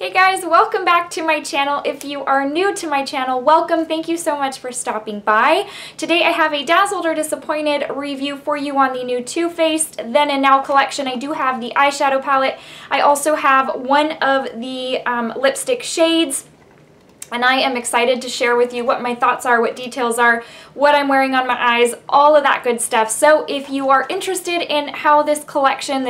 Hey guys, welcome back to my channel. If you are new to my channel, welcome. Thank you so much for stopping by. Today I have a Dazzled or Disappointed review for you on the new Too Faced Then and Now collection. I do have the eyeshadow palette. I also have one of the lipstick shades. And I am excited to share with you what my thoughts are, what details are, what I'm wearing on my eyes, all of that good stuff. So if you are interested in how this collection,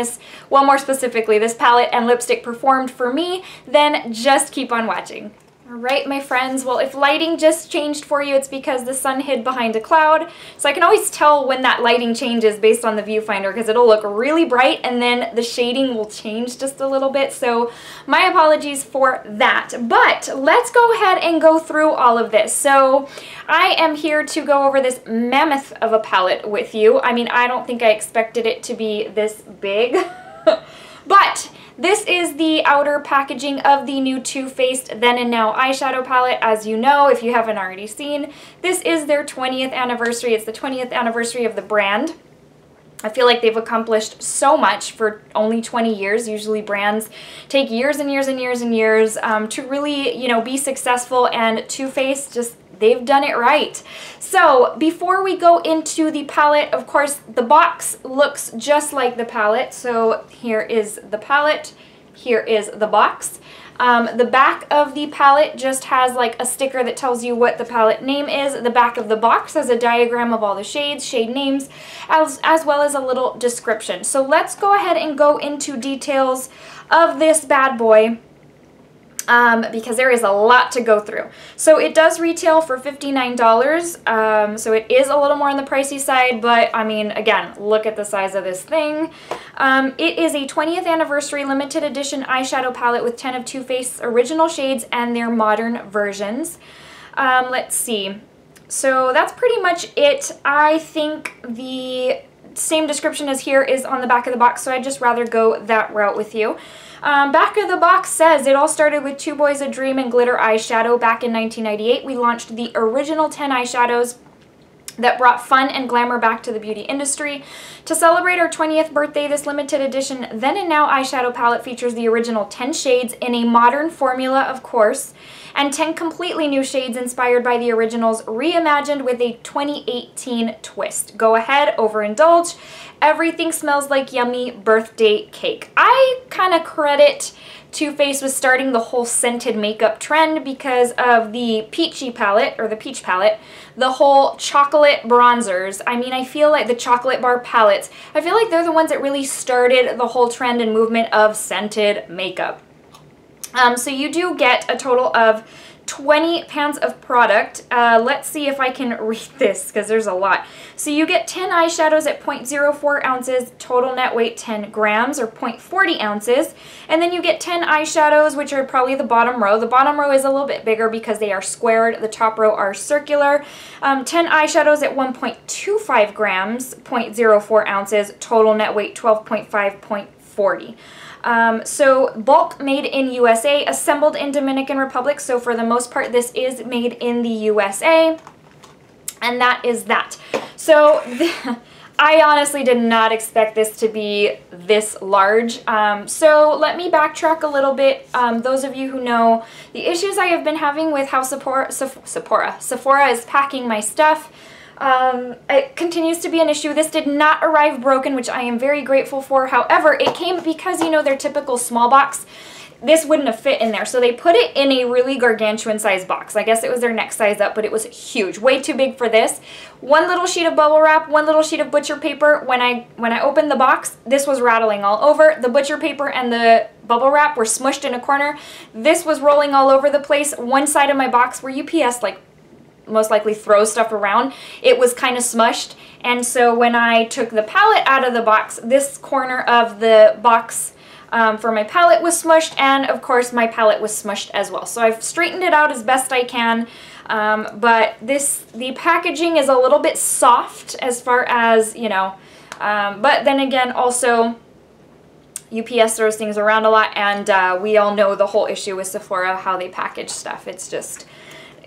well, more specifically, this palette and lipstick performed for me, then just keep on watching. All right, my friends, well, if lighting just changed for you, it's because the sun hid behind a cloud. So I can always tell when that lighting changes based on the viewfinder because it'll look really bright and then the shading will change just a little bit. So my apologies for that. But let's go ahead and go through all of this. So I am here to go over this mammoth of a palette with you. I mean, I don't think I expected it to be this big, but this is the outer packaging of the new Too Faced Then and Now eyeshadow palette. As you know, if you haven't already seen, this is their 20th anniversary. It's the 20th anniversary of the brand. I feel like they've accomplished so much for only 20 years. Usually brands take years and years and years and years to really, you know, be successful, and Too Faced just, they've done it right. So before we go into the palette, of course, the box looks just like the palette. So here is the palette, here is the box. The back of the palette just has like a sticker that tells you what the palette name is. The back of the box has a diagram of all the shades, shade names, as well as a little description. So let's go ahead and go into details of this bad boy. Because there is a lot to go through. So it does retail for $59, so it is a little more on the pricey side, but I mean, again, look at the size of this thing. It is a 20th anniversary limited edition eyeshadow palette with 10 of Too Faced's original shades and their modern versions. Let's see. So that's pretty much it. I think the same description as here is on the back of the box, so I'd just rather go that route with you. Back of the box says it all started with Two Boys a Dream and glitter eyeshadow back in 1998. We launched the original 10 eyeshadows that brought fun and glamour back to the beauty industry. To celebrate our 20th birthday, this limited edition Then and Now eyeshadow palette features the original 10 shades in a modern formula, of course, and 10 completely new shades inspired by the originals, reimagined with a 2018 twist. Go ahead, overindulge. Everything smells like yummy birthday cake. I kind of credit Too Faced with starting the whole scented makeup trend because of the peachy palette, or the peach palette, the whole chocolate bronzers. I mean, I feel like the chocolate bar palettes, I feel like they're the ones that really started the whole trend and movement of scented makeup. So you do get a total of 20 pounds of product. Let's see if I can read this because there's a lot. So you get 10 eyeshadows at 0.04 ounces, total net weight 10 grams or 0.40 ounces. And then you get 10 eyeshadows, which are probably the bottom row. The bottom row is a little bit bigger because they are squared. The top row are circular. 10 eyeshadows at 1.25 grams, 0.04 ounces, total net weight 12.5, 0.40. So bulk made in USA, assembled in Dominican Republic. So for the most part, this is made in the USA, and that is that. So I honestly did not expect this to be this large. So let me backtrack a little bit. Those of you who know the issues I have been having with how Sephora is packing my stuff. It continues to be an issue. This did not arrive broken, which I am very grateful for. However, it came because, you know, their typical small box, this wouldn't have fit in there. So they put it in a really gargantuan size box. I guess it was their next size up, but it was huge. Way too big for this. One little sheet of bubble wrap, one little sheet of butcher paper. When I opened the box, this was rattling all over. The butcher paper and the bubble wrap were smushed in a corner. This was rolling all over the place. One side of my box where UPS, like, most likely throw stuff around, it was kind of smushed, and so when I took the palette out of the box, this corner of the box for my palette was smushed, and of course my palette was smushed as well. So I've straightened it out as best I can, but the packaging is a little bit soft as far as, you know, but then again, also UPS throws things around a lot, and we all know the whole issue with Sephora, how they package stuff. It's just,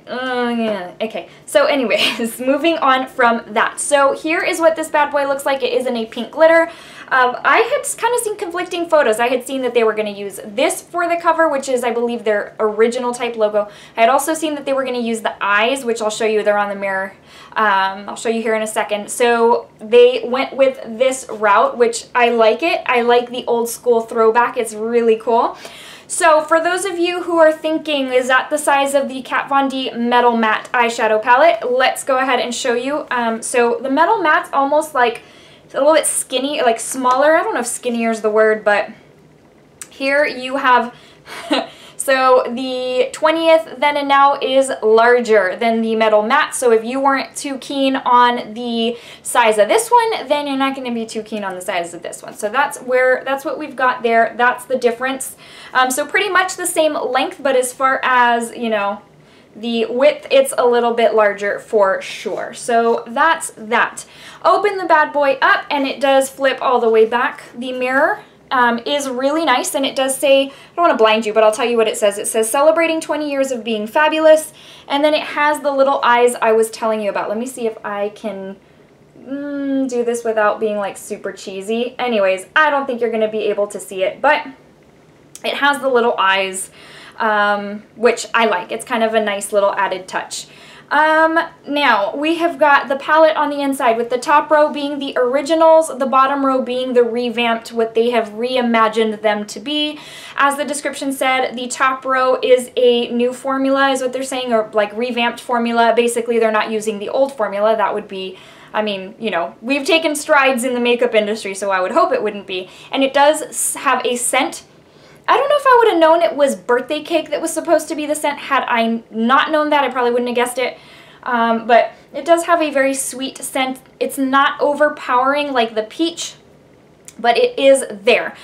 yeah. Okay, so anyways, moving on from that. So here is what this bad boy looks like. It is in a pink glitter. I had kind of seen conflicting photos. I had seen that they were going to use this for the cover, which is, I believe, their original type logo. I had also seen that they were going to use the eyes, which I'll show you. They're on the mirror. I'll show you here in a second. So they went with this route, which I like it. I like the old school throwback. It's really cool. So for those of you who are thinking, is that the size of the Kat Von D Metal Matte eyeshadow palette? Let's go ahead and show you. So the Metal Matte's almost like a little bit skinny, like smaller. I don't know if skinnier is the word, but here you have, so the 20th Then and Now is larger than the Metal Matte. So if you weren't too keen on the size of this one, then you're not going to be too keen on the size of this one. So that's what we've got there. That's the difference. So pretty much the same length, but as far as, you know, the width, it's a little bit larger for sure. So that's that. Open the bad boy up and it does flip all the way back. The mirror is really nice, and it does say, I don't want to blind you, but I'll tell you what it says. It says, celebrating 20 years of being fabulous, and then it has the little eyes I was telling you about. Let me see if I can do this without being like super cheesy. Anyways, I don't think you're going to be able to see it, but it has the little eyes, which I like. It's kind of a nice little added touch. Now we have got the palette on the inside, with the top row being the originals, the bottom row being the revamped, what they have reimagined them to be. As the description said, the top row is a new formula, is what they're saying, or like revamped formula. Basically, they're not using the old formula. That would be, I mean, you know, we've taken strides in the makeup industry, so I would hope it wouldn't be. And it does have a scent. I don't know if I would have known it was birthday cake that was supposed to be the scent. Had I not known that, I probably wouldn't have guessed it. But it does have a very sweet scent. It's not overpowering like the peach, but it is there.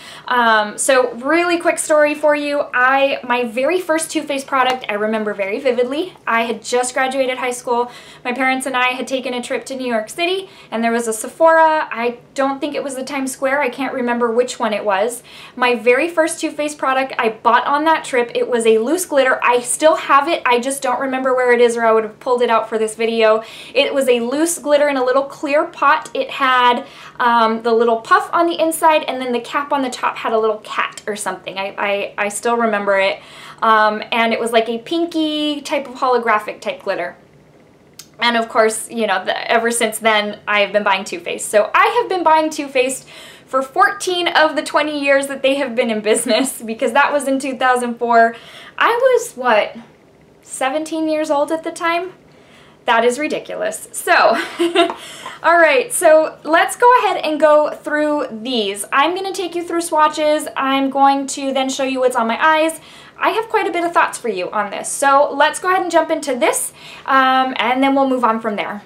So really quick story for you. My very first Too Faced product, I remember very vividly. I had just graduated high school. My parents and I had taken a trip to New York City, and there was a Sephora. I don't think it was the Times Square. I can't remember which one it was. My very first Too Faced product I bought on that trip, it was a loose glitter. I still have it. I just don't remember where it is, or I would have pulled it out for this video. It was a loose glitter in a little clear pot. It had the little puff on the inside, and then the cap on the top had a little cat or something. I still remember it. And it was like a pinky type of holographic type glitter. And of course, you know, ever since then, I have been buying Too Faced. So I have been buying Too Faced for 14 of the 20 years that they have been in business, because that was in 2004. I was, what, 17 years old at the time? That is ridiculous. So, all right, so let's go ahead and go through these. I'm going to take you through swatches. I'm going to then show you what's on my eyes. I have quite a bit of thoughts for you on this. So let's go ahead and jump into this, and then we'll move on from there.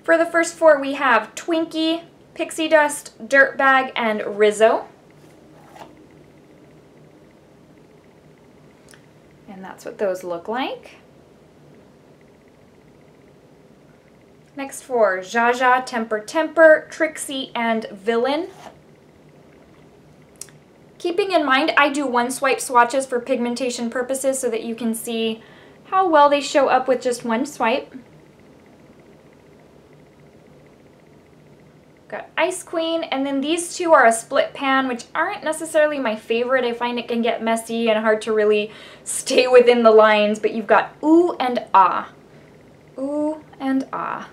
For the first four, we have Twinkie, Pixie Dust, Dirtbag, and Rizzo. And that's what those look like. Next four, Zsa Zsa, Temper Temper, Trixie, and Villain. Keeping in mind, I do one swipe swatches for pigmentation purposes so that you can see how well they show up with just one swipe. Got Ice Queen, and then these two are a split pan, which aren't necessarily my favorite. I find it can get messy and hard to really stay within the lines, but you've got Ooh and Ah. Ooh and Ah.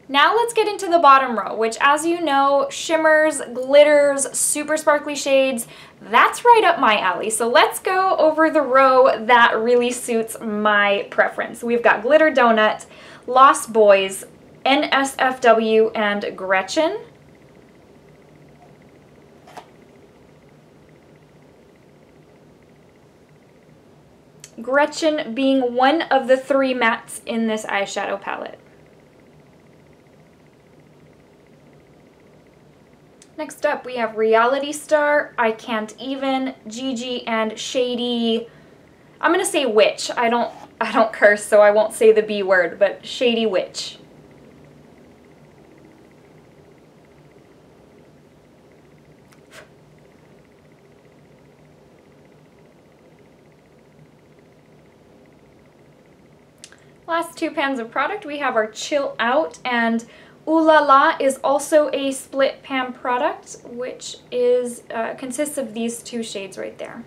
Now let's get into the bottom row, which, as you know, shimmers, glitters, super sparkly shades, that's right up my alley. So let's go over the row that really suits my preference. We've got Glitter Donut, Lost Boys, NSFW, and Gretchen. Gretchen being one of the three mattes in this eyeshadow palette. Next up, we have Reality Star, I Can't Even, Gigi, and Shady. I'm gonna say Witch. I don't curse, so I won't say the B word, but Shady Witch. Last two pans of product, we have our Chill Out, and Ooh La La is also a split pan product, which is consists of these two shades right there.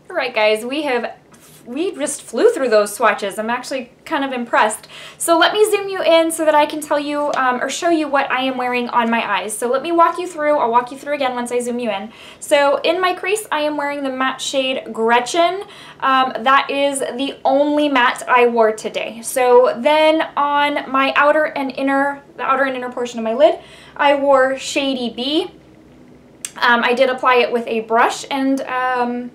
Alright guys, we just flew through those swatches. I'm actually kind of impressed. So let me zoom you in so that I can tell you or show you what I am wearing on my eyes. So let me walk you through. I'll walk you through again once I zoom you in. So in my crease, I am wearing the matte shade Gretchen. That is the only matte I wore today. So then on my the outer and inner portion of my lid, I wore Shady B. I did apply it with a brush and I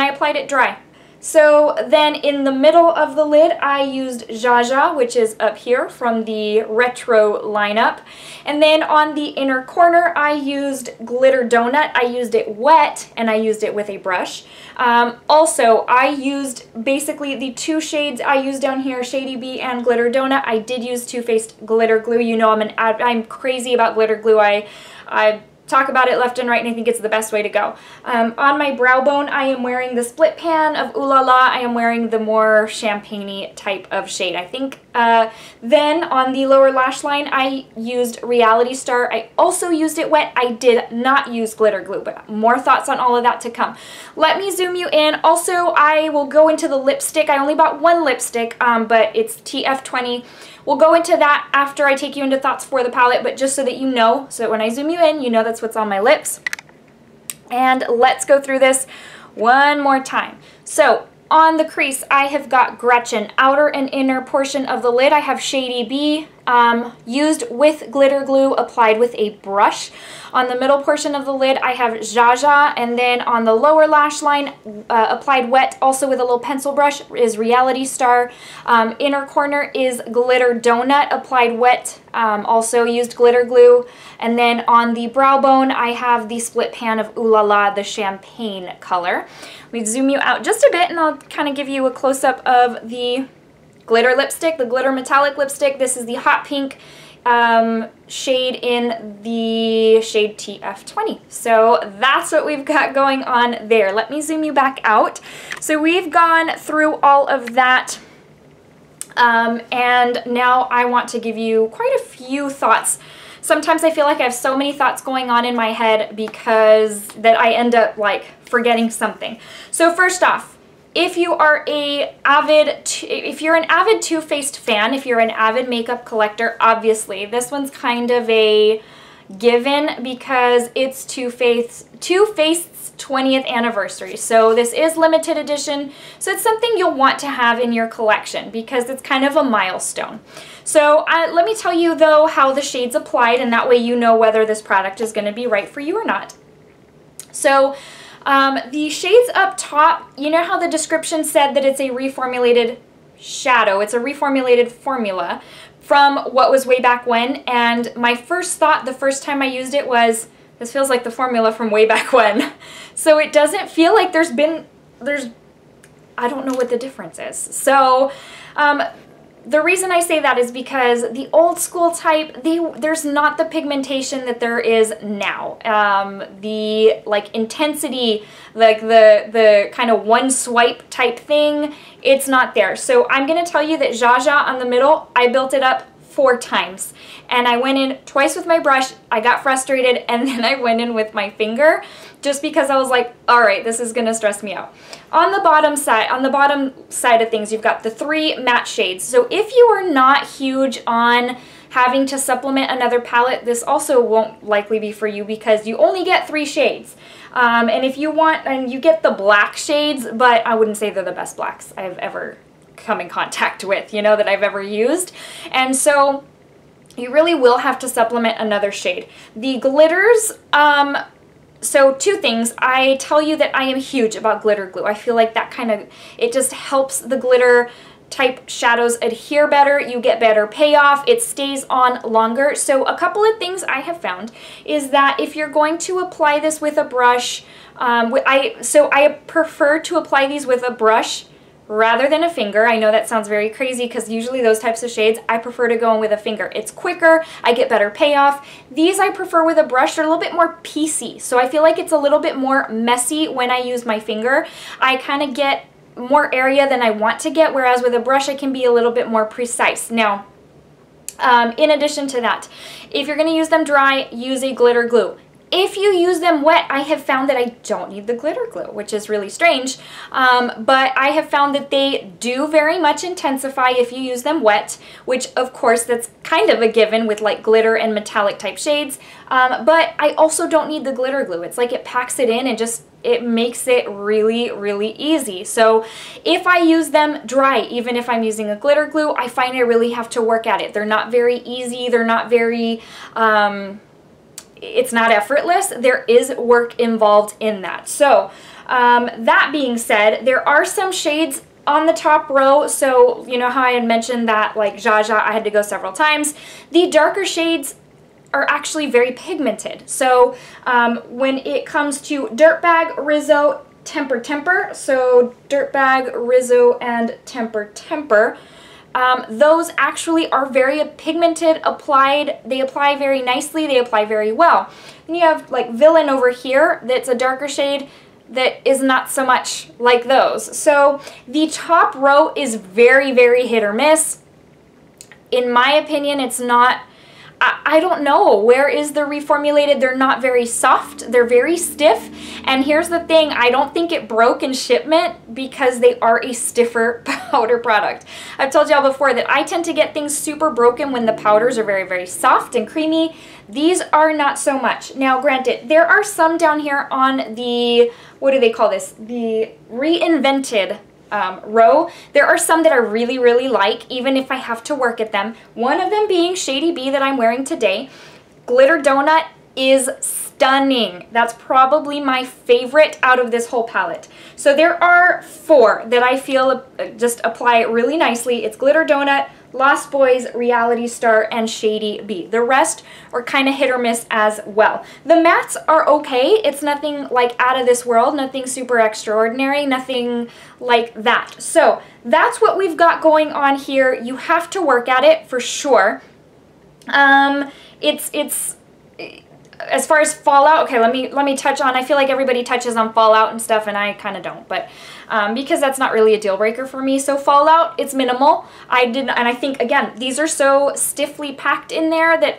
applied it dry. So then in the middle of the lid, I used Jaja, which is up here from the Retro lineup. And then on the inner corner, I used Glitter Donut. I used it wet, and I used it with a brush. Also, I used basically the two shades I used down here, Shady B and Glitter Donut. I did use Too Faced glitter glue. You know I'm crazy about glitter glue. I talk about it left and right, and I think it's the best way to go. On my brow bone, I am wearing the split pan of Ooh La La. I am wearing the more champagne-y type of shade, I think. Then on the lower lash line, I used Reality Star. I also used it wet. I did not use glitter glue, but more thoughts on all of that to come. Let me zoom you in. Also, I will go into the lipstick. I only bought one lipstick, but it's TF20. We'll go into that after I take you into thoughts for the palette, but just so that you know, so that when I zoom you in, you know that's what's on my lips. And let's go through this one more time. So on the crease, I have got Gretchen. Outer and inner portion of the lid, I have Shady B, used with glitter glue, applied with a brush. On the middle portion of the lid, I have Jaja, and then on the lower lash line, applied wet, also with a little pencil brush, is Reality Star. Inner corner is Glitter Donut, applied wet, also used glitter glue. And then on the brow bone, I have the split pan of Ooh La La, the champagne color. Let me zoom you out just a bit, and I'll kind of give you a close-up of the glitter lipstick, the glitter metallic lipstick. This is the hot pink shade in the shade TF20. So that's what we've got going on there. Let me zoom you back out. So we've gone through all of that, and now I want to give you quite a few thoughts. Sometimes I feel like I have so many thoughts going on in my head because that I end up like forgetting something. So first off, if you're an avid Too Faced fan, if you're an avid makeup collector, obviously this one's kind of a given because it's Too Faced's 20th anniversary. So this is limited edition, so it's something you'll want to have in your collection because it's kind of a milestone. So let me tell you though how the shades applied, and that way you know whether this product is going to be right for you or not. So the shades up top, you know how the description said that it's a reformulated shadow, it's a reformulated formula from what was way back when, and my first thought the first time I used it was, this feels like the formula from way back when. So it doesn't feel like I don't know what the difference is. So the reason I say that is because the old school type, there's not the pigmentation that there is now. The like intensity, like the kind of one swipe type thing, it's not there. So I'm gonna tell you that Jaja on the middle, I built it up 4 times. And I went in twice with my brush, I got frustrated, and then I went in with my finger just because I was like, all right, this is gonna stress me out. On the bottom side of things, you've got the 3 matte shades. So if you are not huge on having to supplement another palette, this also won't likely be for you because you only get 3 shades. And if you want, and you get the black shades, but I wouldn't say they're the best blacks I've ever come in contact with, you know, that I've ever used. And so you really will have to supplement another shade. The glitters, so 2 things. I tell you that I am huge about glitter glue. I feel like that kind of, it just helps the glitter type shadows adhere better, you get better payoff, it stays on longer. So a couple of things I have found is that if you're going to apply this with a brush, I prefer to apply these with a brush rather than a finger. I know that sounds very crazy because usually those types of shades, I prefer to go in with a finger. It's quicker, I get better payoff. These I prefer with a brush. They're a little bit more piecey, so I feel like it's a little bit more messy when I use my finger. I kind of get more area than I want to get, whereas with a brush I can be a little bit more precise. Now, in addition to that, if you're going to use them dry, use a glitter glue. If you use them wet, I have found that I don't need the glitter glue, which is really strange, but I have found that they do very much intensify if you use them wet, which of course that's kind of a given with like glitter and metallic type shades, but I also don't need the glitter glue. It's like it packs it in and just it makes it really, really easy. So if I use them dry, even if I'm using a glitter glue, I find I really have to work at it. They're not very easy. They're not very, it's not effortless. There is work involved in that. So that being said, there are some shades on the top row. So you know how I had mentioned that like Jaja, I had to go several times. The darker shades are actually very pigmented. So when it comes to Dirtbag, Rizzo, Temper, so Dirtbag, Rizzo, and Temper, those actually are very pigmented, they apply very nicely, they apply very well. Then you have like Villain over here, that's a darker shade that is not so much like those. So the top row is very, very hit or miss. In my opinion, it's not, I don't know, where is the reformulated? They're not very soft, they're very stiff, and here's the thing, I don't think it broke in shipment because they are a stiffer powder product. I've told y'all before that I tend to get things super broken when the powders are very, very soft and creamy. These are not so much. Now granted, there are some down here on the, what do they call this? The reinvented row. There are some that I really, really like, even if I have to work at them. One of them being Shady B that I'm wearing today. Glitter Donut is stunning. That's probably my favorite out of this whole palette. So there are 4 that I feel just apply really nicely. It's Glitter Donut, Lost Boys, Reality Star, and Shady B. The rest are kind of hit or miss as well. The mattes are okay. It's nothing like out of this world, nothing super extraordinary, nothing like that. So that's what we've got going on here. You have to work at it for sure. It's as far as fallout, okay, let me touch on, I feel like everybody touches on fallout and stuff and I kind of don't, but because that's not really a deal breaker for me. So fallout, it's minimal. And I think again, these are so stiffly packed in there that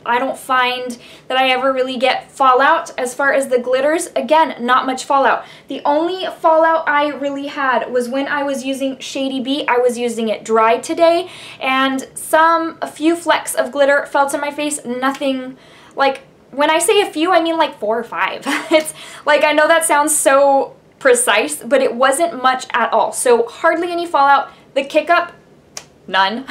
I don't find that I ever really get fallout. As far as the glitters, again, not much fallout. The only fallout I really had was when I was using Shady B. I was using it dry today, and a few flecks of glitter fell to my face. Nothing, like, when I say a few, I mean like 4 or 5. It's like, I know that sounds so precise, but it wasn't much at all. So hardly any fallout. The kick up, none.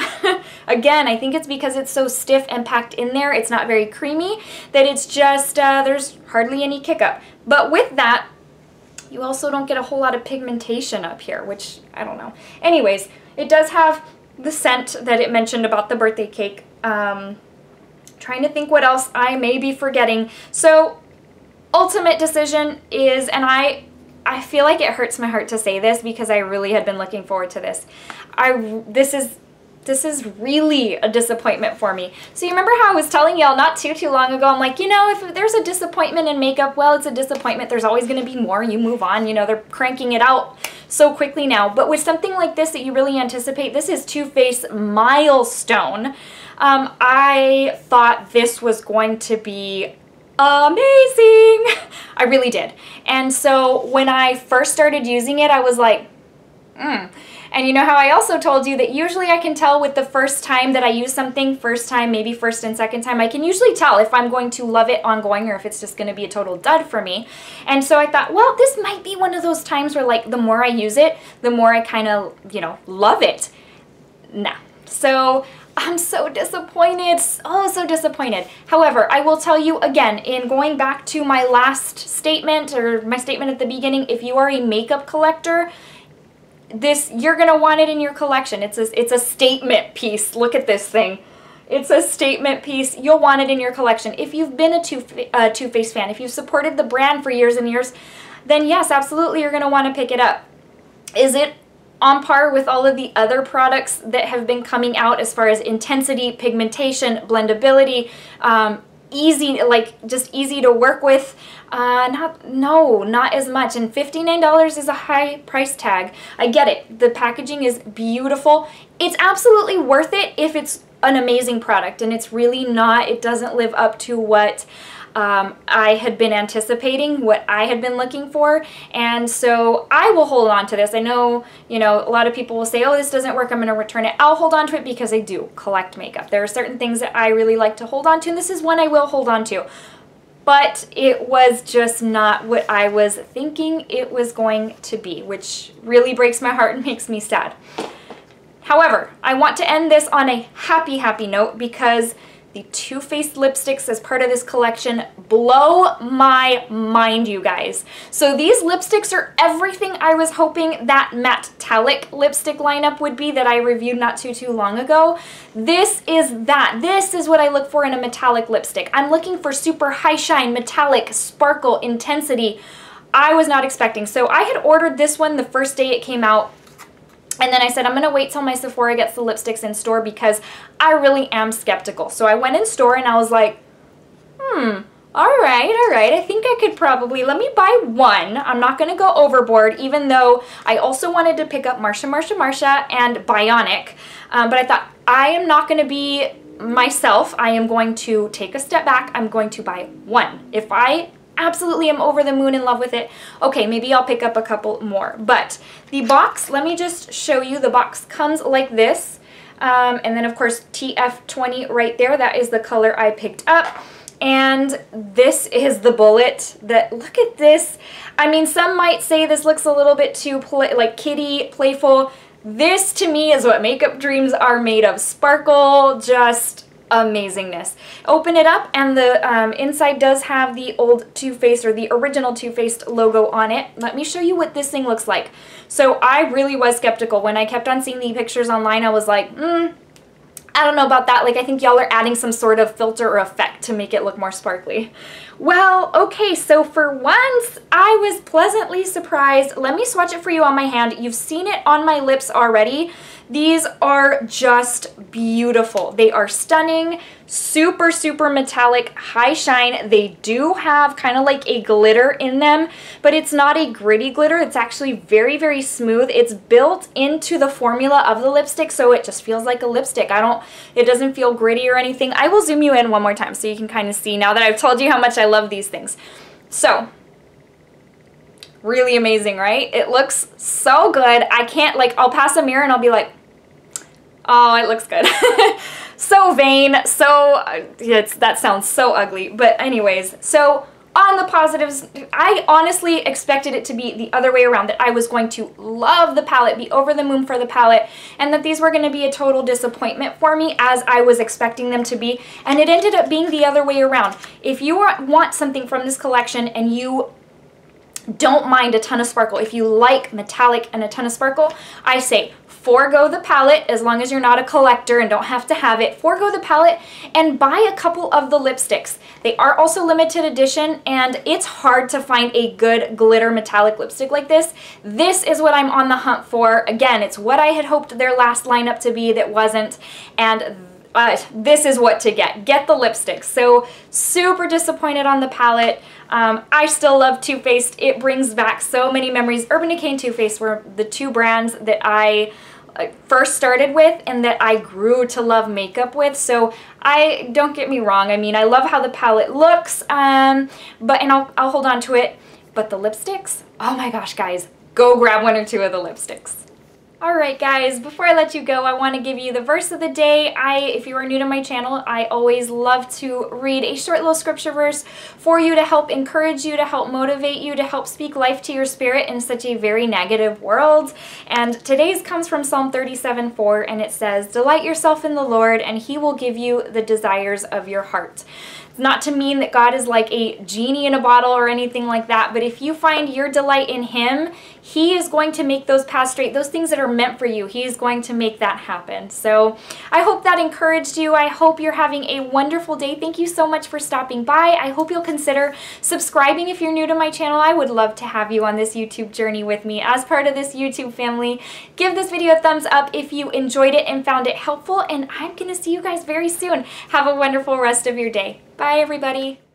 Again, I think it's because it's so stiff and packed in there, it's not very creamy, that it's just, there's hardly any kick up. But with that, you also don't get a whole lot of pigmentation up here, which, I don't know. Anyways, it does have the scent that it mentioned about the birthday cake. Trying to think what else I may be forgetting. So, ultimate decision is, and I feel like it hurts my heart to say this because I really had been looking forward to this. This is really a disappointment for me. So you remember how I was telling y'all not too long ago, I'm like, you know, if there's a disappointment in makeup, well, it's a disappointment. There's always going to be more. You move on. You know, they're cranking it out so quickly now. But with something like this that you really anticipate, this is Too Faced Milestone. I thought this was going to be amazing. I really did. And so when I first started using it, I was like, And you know how I also told you that usually I can tell with the first time that I use something, first time, maybe first and second time, I can usually tell if I'm going to love it ongoing or if it's just going to be a total dud for me. And so I thought, well, this might be one of those times where like the more I use it, the more I kind of, you know, love it. Nah. So I'm so disappointed, so disappointed. However, I will tell you again, in going back to my last statement, or my statement at the beginning, if you are a makeup collector, you're gonna want it in your collection. It's a statement piece. Look at this thing. It's a statement piece. You'll want it in your collection. If you've been a Too Faced fan, if you've supported the brand for years and years, then yes, absolutely, you're gonna want to pick it up. Is it on par with all of the other products that have been coming out as far as intensity, pigmentation, blendability, easy, like just easy to work with. Not as much. And $59 is a high price tag. I get it. The packaging is beautiful. It's absolutely worth it if it's an amazing product, and it's really not. It doesn't live up to what I had been anticipating, what I had been looking for, and so I will hold on to this. I know, you know, a lot of people will say, oh, this doesn't work, I'm going to return it. I'll hold on to it because I do collect makeup. There are certain things that I really like to hold on to, and this is one I will hold on to. But it was just not what I was thinking it was going to be, which really breaks my heart and makes me sad. However, I want to end this on a happy, happy note because the Too Faced lipsticks as part of this collection blow my mind, you guys. So these lipsticks are everything I was hoping that metallic lipstick lineup would be that I reviewed not too long ago. This is that. This is what I look for in a metallic lipstick. I'm looking for super high shine, metallic, sparkle, intensity. I was not expecting. So I had ordered this one the first day it came out. And then I said, I'm going to wait till my Sephora gets the lipsticks in store because I really am skeptical. So I went in store and I was like, all right, I think I could probably, let me buy one. I'm not going to go overboard, even though I also wanted to pick up Marsha and Bionic. But I thought, I am not going to be myself. I am going to take a step back. I'm going to buy one. If I absolutely am over the moon in love with it, okay, maybe I'll pick up a couple more. But the box, let me just show you, the box comes like this. And then of course TF20 right there, that is the color I picked up. And this is the bullet that, look at this. I mean, some might say this looks a little bit too like kiddie, playful. This to me is what makeup dreams are made of. Sparkle, just amazingness. Open it up and the inside does have the old Too Faced or the original Too Faced logo on it. Let me show you what this thing looks like. So I really was skeptical when I kept on seeing the pictures online. I was like, I don't know about that. Like, I think y'all are adding some sort of filter or effect to make it look more sparkly. Well, okay, so for once, I was pleasantly surprised. Let me swatch it for you on my hand. You've seen it on my lips already. These are just beautiful. They are stunning, super, super metallic, high shine. They do have kind of like a glitter in them, but it's not a gritty glitter. It's actually very, very smooth. It's built into the formula of the lipstick, so it just feels like a lipstick. It doesn't feel gritty or anything. I will zoom you in one more time so you can kind of see now that I've told you how much I love these things. So, really amazing, right? It looks so good. I can't, like, I'll pass a mirror and I'll be like, oh, it looks good. So vain, so, that sounds so ugly. But anyways, so on the positives, I honestly expected it to be the other way around, that I was going to love the palette, be over the moon for the palette, and that these were going to be a total disappointment for me as I was expecting them to be, and it ended up being the other way around. If you want something from this collection and you don't mind a ton of sparkle, if you like metallic and a ton of sparkle, I say forego the palette, as long as you're not a collector and don't have to have it. Forego the palette and buy a couple of the lipsticks. They are also limited edition, and it's hard to find a good glitter metallic lipstick like this. This is what I'm on the hunt for. Again, it's what I had hoped their last lineup to be that wasn't, and this is what to get. Get the lipsticks. So super disappointed on the palette. I still love Too Faced. It brings back so many memories. Urban Decay and Too Faced were the two brands that I first started with and that I grew to love makeup with. So don't get me wrong. I mean, I love how the palette looks, and I'll hold on to it. But the lipsticks, oh my gosh, guys, go grab one or two of the lipsticks. Alright guys, before I let you go, I want to give you the verse of the day. If you are new to my channel, I always love to read a short little scripture verse for you to help encourage you, to help motivate you, to help speak life to your spirit in such a very negative world. And today's comes from Psalm 37:4, and it says, "Delight yourself in the Lord, and He will give you the desires of your heart." not to mean that God is like a genie in a bottle or anything like that, but if you find your delight in Him, He is going to make those paths straight. Those things that are meant for you, He is going to make that happen. So I hope that encouraged you. I hope you're having a wonderful day. Thank you so much for stopping by. I hope you'll consider subscribing if you're new to my channel. I would love to have you on this YouTube journey with me as part of this YouTube family. Give this video a thumbs up if you enjoyed it and found it helpful, and I'm going to see you guys very soon. Have a wonderful rest of your day. Bye, everybody.